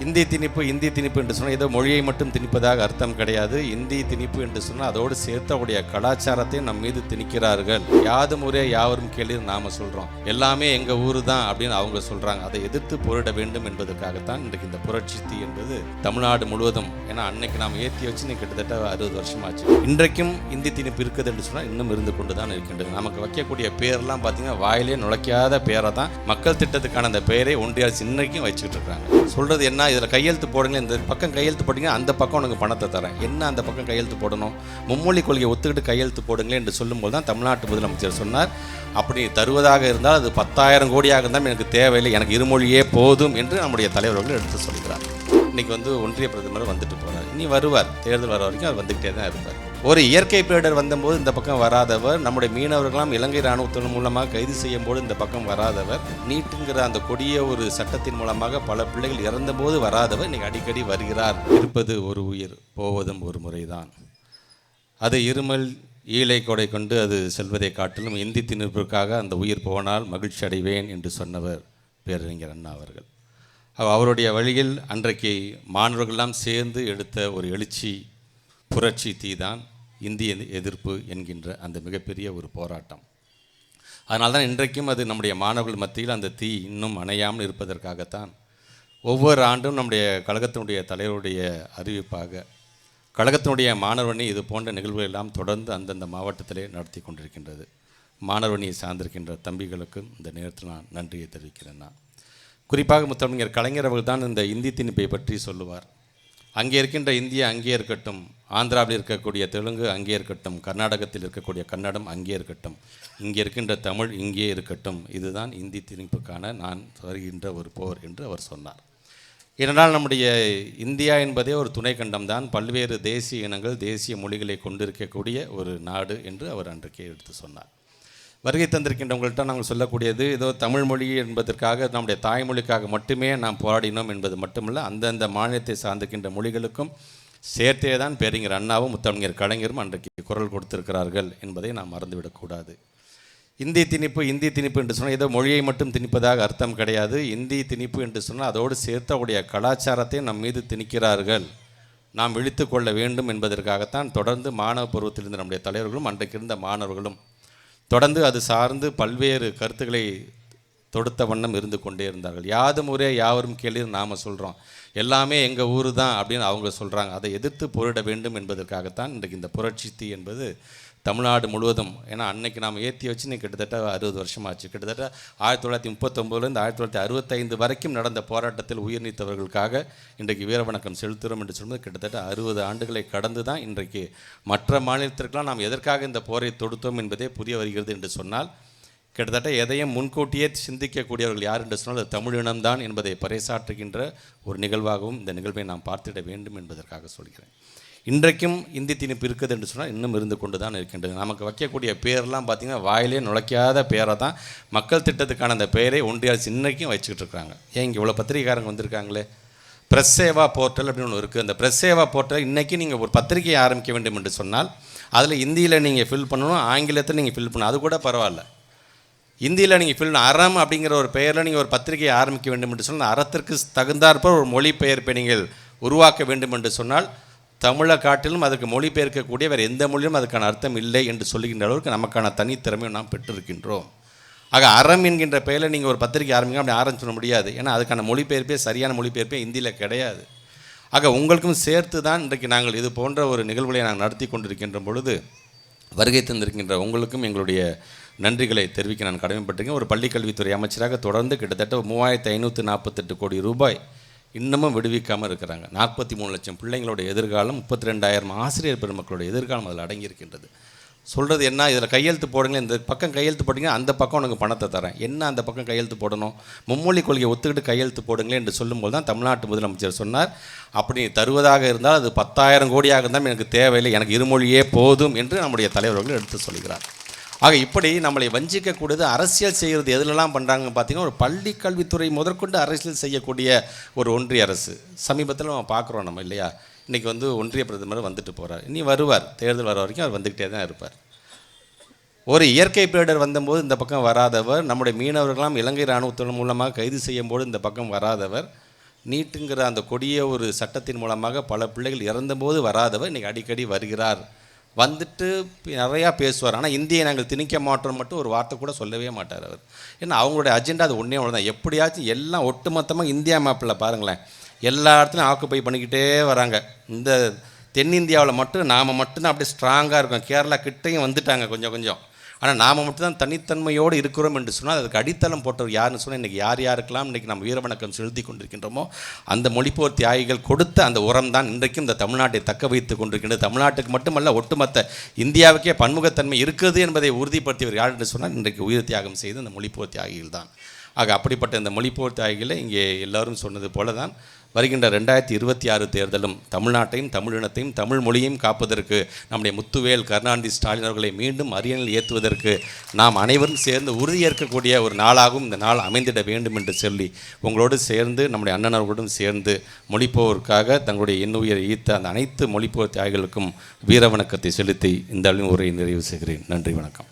இந்தி திணிப்பு என்று சொன்னால் ஏதோ மொழியை மட்டும் திணிப்பதாக அர்த்தம் கிடையாது. இந்தி திணிப்பு என்று சொன்னால் அதோடு சேர்த்து அவருடைய கலாச்சாரத்தையும் நம் மீது திணிக்கிறார்கள். யாது முறை யாவரும் கேள்வி நாம சொல்றோம், எல்லாமே எங்க ஊரு தான் அப்படின்னு அவங்க சொல்றாங்க. அதை எதிர்த்து போரிட வேண்டும் என்பதற்காகத்தான் இன்றைக்கு இந்த புரட்சி தீ என்பது தமிழ்நாடு முழுவதும், ஏன்னா அன்னைக்கு நாம் ஏற்றி வச்சு கிட்டத்தட்ட 60 வருஷம் ஆச்சு. இன்றைக்கும் இந்தி திணிப்பு இருக்குது என்று சொன்னால் இன்னும் இருந்து கொண்டு தான் இருக்கின்றது. நமக்கு வைக்கக்கூடிய பேரெல்லாம் பார்த்தீங்கன்னா வாயிலே நுழைக்காத பேரை தான் மக்கள் திட்டத்துக்கான அந்த பெயரை ஒன்றிய அரசு இன்னைக்கும் வச்சுக்கிட்டு இருக்காங்க. சொல்றது என்ன, இதில் கையெழுத்து போடுங்க, இந்த பக்கம் கையெழுத்து போட்டீங்கன்னா அந்த பக்கம் உனக்கு பணத்தை தரேன், என்ன அந்த பக்கம் கையெழுத்து போடணும், மும்மொழி கொள்கையை ஒத்துக்கிட்டு கையெழுத்து போடுங்களேன் என்று சொல்லும்போது தான் தமிழ்நாட்டு முதலமைச்சர் சொன்னார், அப்படி தருவதாக இருந்தால் அது 10,000 கோடியாக இருந்தால் எனக்கு தேவையில்லை, எனக்கு இருமொழியே போதும் என்று நம்முடைய தலைவர்கள் எடுத்து சொல்கிறார். இன்னைக்கு ஒன்றிய பிரதமர் வந்துட்டு போகிறார், இனி வருவார், தேர்தல் வர வரைக்கும் அவர் வந்துக்கிட்டே தான் இருப்பார். ஒரு இயற்கை பேரிடர் வந்தபோது இந்த பக்கம் வராதவர், நம்முடைய மீனவர்களாம் இலங்கை இராணுவத்தின் மூலமாக கைது செய்யும் போது இந்த பக்கம் வராதவர், நீட்டுங்கிற அந்த கொடிய ஒரு சட்டத்தின் மூலமாக பல பிள்ளைகள் இறந்தபோது வராதவர் இன்னைக்கு அடிக்கடி வருகிறார். இருப்பது ஒரு உயிர், போவதும் ஒரு முறைதான், அது இருமல் ஈழை கொடை கொண்டு அது செல்வதை காட்டிலும் இந்தி திணிப்பிற்காக அந்த உயிர் போனால் மகிழ்ச்சி அடைவேன் என்று சொன்னவர் பேரறிஞர் அண்ணா அவர்கள். அவருடைய வழியில் அன்றைக்கு மாணவர்களெல்லாம் சேர்ந்து எடுத்த ஒரு எழுச்சி புரட்சி தீ தான் இந்திய எதிர்ப்பு என்கின்ற அந்த மிகப்பெரிய ஒரு போராட்டம். அதனால தான் இன்றைக்கும் அது நம்முடைய மாணவர்கள் மத்தியில் அந்த தீ இன்னும் அணையாமல் இருப்பதற்காகத்தான் ஒவ்வொரு ஆண்டும் நம்முடைய கழகத்தினுடைய தலைவருடைய அறிவிப்பாக கழகத்தினுடைய மாணவரணி இது போன்ற நிகழ்வுகள் எல்லாம் தொடர்ந்து அந்தந்த மாவட்டத்திலே நடத்தி கொண்டிருக்கின்றது. மாணவரணியை சார்ந்திருக்கின்ற தம்பிகளுக்கும் இந்த நேரத்தில் நான் நன்றியை தெரிவிக்கிறேன். நான் குறிப்பாக முத்தமிழர் கலைஞர் அவர்கள் தான் இந்த இந்தி திணிப்பை பற்றி சொல்லுவார். அங்கே இருக்கின்ற இந்தியா அங்கே இருக்கட்டும், ஆந்திராவில் இருக்கக்கூடிய தெலுங்கு அங்கே இருக்கட்டும், கர்நாடகத்தில் இருக்கக்கூடிய கன்னடம் அங்கே இருக்கட்டும், இங்கே இருக்கின்ற தமிழ் இங்கே இருக்கட்டும், இதுதான் இந்தி திணிப்புக்கான நான் வருகின்ற ஒரு போர் என்று அவர் சொன்னார். ஏனென்றால் நம்முடைய இந்தியா என்பதே ஒரு துணை கண்டம்தான், பல்வேறு தேசிய இனங்கள் தேசிய மொழிகளை கொண்டிருக்கக்கூடிய ஒரு நாடு என்று அவர் அன்றைக்கே எடுத்து சொன்னார். வருகை தந்திருக்கின்றவங்கள்ட்ட நாங்கள் சொல்லக்கூடியது ஏதோ தமிழ் மொழி என்பதற்காக நம்முடைய தாய்மொழிக்காக மட்டுமே நாம் போராடினோம் என்பது மட்டுமல்ல, அந்தந்த மாநிலத்தை சார்ந்திருக்கின்ற மொழிகளுக்கும் சேர்த்தே தான் பேரறிஞர் அண்ணாவும் முத்தமிழர் கலைஞரும் அன்றைக்கு குரல் கொடுத்திருக்கிறார்கள் என்பதை நாம் மறந்துவிடக்கூடாது. இந்தி திணிப்பு என்று சொன்னால் ஏதோ மொழியை மட்டும் திணிப்பதாக அர்த்தம் கிடையாது. இந்தி திணிப்பு என்று சொன்னால் அதோடு சேர்த்து அவருடைய கலாச்சாரத்தையும் நம் மீது திணிக்கிறார்கள். நாம் விழித்து கொள்ள வேண்டும் என்பதற்காகத்தான் தொடர்ந்து மாணவ பருவத்திலிருந்து நம்முடைய தலைவர்களும் அன்றைக்கு இருந்த மாணவர்களும் தொடர்ந்து அது சார்ந்து பல்வேறு கருத்துக்களை தொடுத்த வண்ணம் இருந்து கொண்டே இருந்தார்கள். யாது முறை யாவரும் கேள்வி நாம் சொல்கிறோம், எல்லாமே எங்கள் ஊரு தான் அப்படின்னு அவங்க சொல்கிறாங்க. அதை எதிர்த்து போரிட வேண்டும் என்பதற்காகத்தான் இன்றைக்கு இந்த புரட்சி தீ என்பது தமிழ்நாடு முழுவதும், ஏன்னா அன்னைக்கு நாம் ஏற்றி வச்சு கிட்டத்தட்ட 60 வருஷம் ஆச்சு. கிட்டத்தட்ட 1939 1965 வரைக்கும் நடந்த போராட்டத்தில் உயிர் நீத்தவர்களுக்காக இன்றைக்கு வீரவணக்கம் செலுத்துகிறோம் என்று சொல்வது கிட்டத்தட்ட 60 ஆண்டுகளை கடந்து தான் இன்றைக்கு மற்ற மாநிலத்திற்கெல்லாம் நாம் எதற்காக இந்த போரை தொடுத்தோம் என்பதே புரிய வருகிறது என்று சொன்னால், கிட்டத்தட்ட எதையும் முன்கூட்டியே சிந்திக்கக்கூடியவர்கள் யார் என்று சொன்னால் அது தமிழ் இனம்தான் என்பதை பறைசாற்றுகின்ற ஒரு நிகழ்வாகவும் இந்த நிகழ்வை நாம் பார்த்திட வேண்டும் என்பதற்காக சொல்கிறேன். இன்றைக்கும் இந்தி திணிப்பு இருக்குது என்று சொன்னால் இன்னும் இருந்து கொண்டு தான் இருக்கின்றது. நமக்கு வைக்கக்கூடிய பேரெல்லாம் பார்த்திங்கன்னா வாயிலே நுழைக்காத பேரை தான் மக்கள் திட்டத்துக்கான அந்த பெயரை ஒன்றிய அரசு இன்றைக்கும் வச்சுக்கிட்டு இருக்காங்க. ஏன் இங்கே இவ்வளோ பத்திரிகைக்காரங்க வந்திருக்காங்களே, ப்ரெஸ் சேவா போர்ட்டல் அப்படின்னு ஒன்று இருக்குது. அந்த ப்ரெஸ் சேவா போர்ட்டல் இன்றைக்கி நீங்கள் ஒரு பத்திரிகையை ஆரம்பிக்க வேண்டும் என்று சொன்னால் அதில் இந்தியில் நீங்கள் ஃபில் பண்ணணும், ஆங்கிலத்தில் நீங்கள் ஃபில் பண்ணணும், அது கூட பரவாயில்ல. இந்தியில் நீங்கள் ஃபில் அறம் அப்படிங்கிற ஒரு பெயரில் நீங்கள் ஒரு பத்திரிகையை ஆரம்பிக்க வேண்டும் என்று சொன்னால் அறத்திற்கு தகுந்தாற்போல் ஒரு மொழிபெயர்ப்பை நீங்கள் உருவாக்க வேண்டும் என்று சொன்னால் தமிழை காட்டிலும் அதுக்கு மொழிபெயர்க்கக்கூடிய வேறு எந்த மொழியும் அதுக்கான அர்த்தம் இல்லை என்று சொல்லுகின்ற அளவுக்கு நமக்கான தனித்திறமையை நாம் பெற்றிருக்கின்றோம். ஆக அறம் என்கின்ற பெயரில் நீங்கள் ஒரு பத்திரிகை ஆரம்பிங்க அப்படி ஆரம்பிச்சிட முடியாது. ஏன்னா அதுக்கான மொழிபெயர்ப்பே சரியான மொழிபெயர்ப்பே இந்தியில் கிடையாது. ஆக உங்களுக்கும் சேர்த்து தான் இன்றைக்கு நாங்கள் இது போன்ற ஒரு நிகழ்வுகளை நாங்கள் நடத்தி கொண்டிருக்கின்ற பொழுது வருகை தந்திருக்கின்ற உங்களுக்கும் எங்களுடைய நன்றிகளை தெரிவிக்க நான் கடமைப்பட்டிருக்கேன். ஒரு பள்ளிக்கல்வித்துறை அமைச்சராக தொடர்ந்து கிட்டத்தட்ட 3548 கோடி ரூபாய் இன்னமும் விடுவிக்காமல் இருக்கிறாங்க. 43 லட்சம் பிள்ளைங்களோட எதிர்காலம், 32,000 ஆசிரியர் பெருமக்களோட எதிர்காலம் அதில் அடங்கியிருக்கின்றது. சொல்கிறது என்ன, இதில் கையெழுத்து போடுங்களேன், இந்த பக்கம் கையெழுத்து போட்டிங்கன்னா அந்த பக்கம் உனக்கு பணத்தை தரேன், என்ன அந்த பக்கம் கையெழுத்து போடணும், மும்மொழி கொள்கையை ஒத்துக்கிட்டு கையெழுத்து போடுங்களேன் என்று சொல்லும்போது தான் தமிழ்நாட்டு முதலமைச்சர் சொன்னார், அப்படி தருவதாக இருந்தால் அது 10,000 கோடியாக இருந்தால் எனக்கு தேவையில்லை, எனக்கு இருமொழியே போதும் என்று நம்முடைய தலைவர்கள் எடுத்து சொல்கிறார். ஆக இப்படி நம்மளை வஞ்சிக்கக்கூடியது அரசியல் செய்கிறது எதுலெல்லாம் பண்ணுறாங்க பார்த்தீங்கன்னா, ஒரு பள்ளி கல்வித்துறை முதற்கொண்டு அரசியல் செய்யக்கூடிய ஒரு ஒன்றிய அரசு சமீபத்தில் நம்ம பார்க்குறோம் நம்ம இல்லையா. இன்றைக்கி ஒன்றிய பிரதமர் வந்துட்டு போகிறார், இனி வருவார், தேர்தல் வர வரைக்கும் அவர் வந்துக்கிட்டே தான் இருப்பார். ஒரு இயற்கை பேரிடர் வந்தபோது இந்த பக்கம் வராதவர், நம்முடைய மீனவர்களாம் இலங்கை இராணுவத்தின் மூலமாக கைது செய்யும் போது இந்த பக்கம் வராதவர், நீட்டுங்கிற அந்த கொடிய ஒரு சட்டத்தின் மூலமாக பல பிள்ளைகள் இறந்தபோது வராதவர் இன்றைக்கி அடிக்கடி வருகிறார், வந்துட்டு நிறையா பேசுவார். ஆனால் இந்தியை நாங்கள் திணிக்க மாட்டோம் மட்டும் ஒரு வார்த்தை கூட சொல்லவே மாட்டார் அவர். ஏன்னா அவங்களுடைய அஜெண்டா அது ஒன்றே ஒன்று தான். எப்படியாச்சும் எல்லாம் ஒட்டுமொத்தமாக இந்தியா மேப்பில் பாருங்களேன், எல்லா இடத்துலையும் ஆக்குப்பை பண்ணிக்கிட்டே வராங்க. இந்த தென்னிந்தியாவில் மட்டும் நாம் மட்டும்தான் அப்படியே ஸ்ட்ராங்காக இருக்கோம். கேரளா கிட்டையும் வந்துட்டாங்க கொஞ்சம் கொஞ்சம். ஆனால் நாம் மட்டும்தான் தனித்தன்மையோடு இருக்கிறோம் என்று சொன்னால் அதுக்கு அடித்தளம் போட்டவர் யாருன்னு சொன்னால் இன்றைக்கி யார் யாருக்கெல்லாம் இன்றைக்கி நம்ம வீரவணக்கம் செலுத்தி கொண்டிருக்கின்றோமோ அந்த மொழிப்போர் தியாகிகள் கொடுத்த அந்த உரம் தான் இன்றைக்கும் இந்த தமிழ்நாட்டை தக்க வைத்து கொண்டிருக்கின்றது. தமிழ்நாட்டுக்கு மட்டுமல்ல, ஒட்டுமொத்த இந்தியாவுக்கே பன்முகத்தன்மை இருக்குது என்பதை உறுதிப்படுத்தியவர் யார் என்று சொன்னால் இன்றைக்கு உயிர் தியாகம் செய்து அந்த மொழிப்போர் தியாகிகள் தான். ஆக அப்படிப்பட்ட இந்த மொழிப்போர் தியாகிகளை இங்கே எல்லோரும் சொன்னது போல தான் வருகின்ற 2026 தேர்தலும் தமிழ்நாட்டையும் தமிழினத்தையும் தமிழ் மொழியையும் காப்பதற்கு நம்முடைய முத்துவேல் கருணாநிதி ஸ்டாலின் அவர்களை மீண்டும் அரியணையில் ஏற்றுவதற்கு நாம் அனைவரும் சேர்ந்து உறுதியேற்கக்கூடிய ஒரு நாளாகவும் இந்த நாள் அமைந்திட வேண்டும் என்று சொல்லி உங்களோடு சேர்ந்து நம்முடைய அண்ணனர்களுடன் சேர்ந்து மொழிப்போருக்காக தங்களுடைய இன்னுயிரை ஈர்த்த அந்த அனைத்து மொழிப்போர் தியாகிகளுக்கும் வீர வணக்கத்தை செலுத்தி இந்த உரையை நிறைவு செய்கிறேன். நன்றி, வணக்கம்.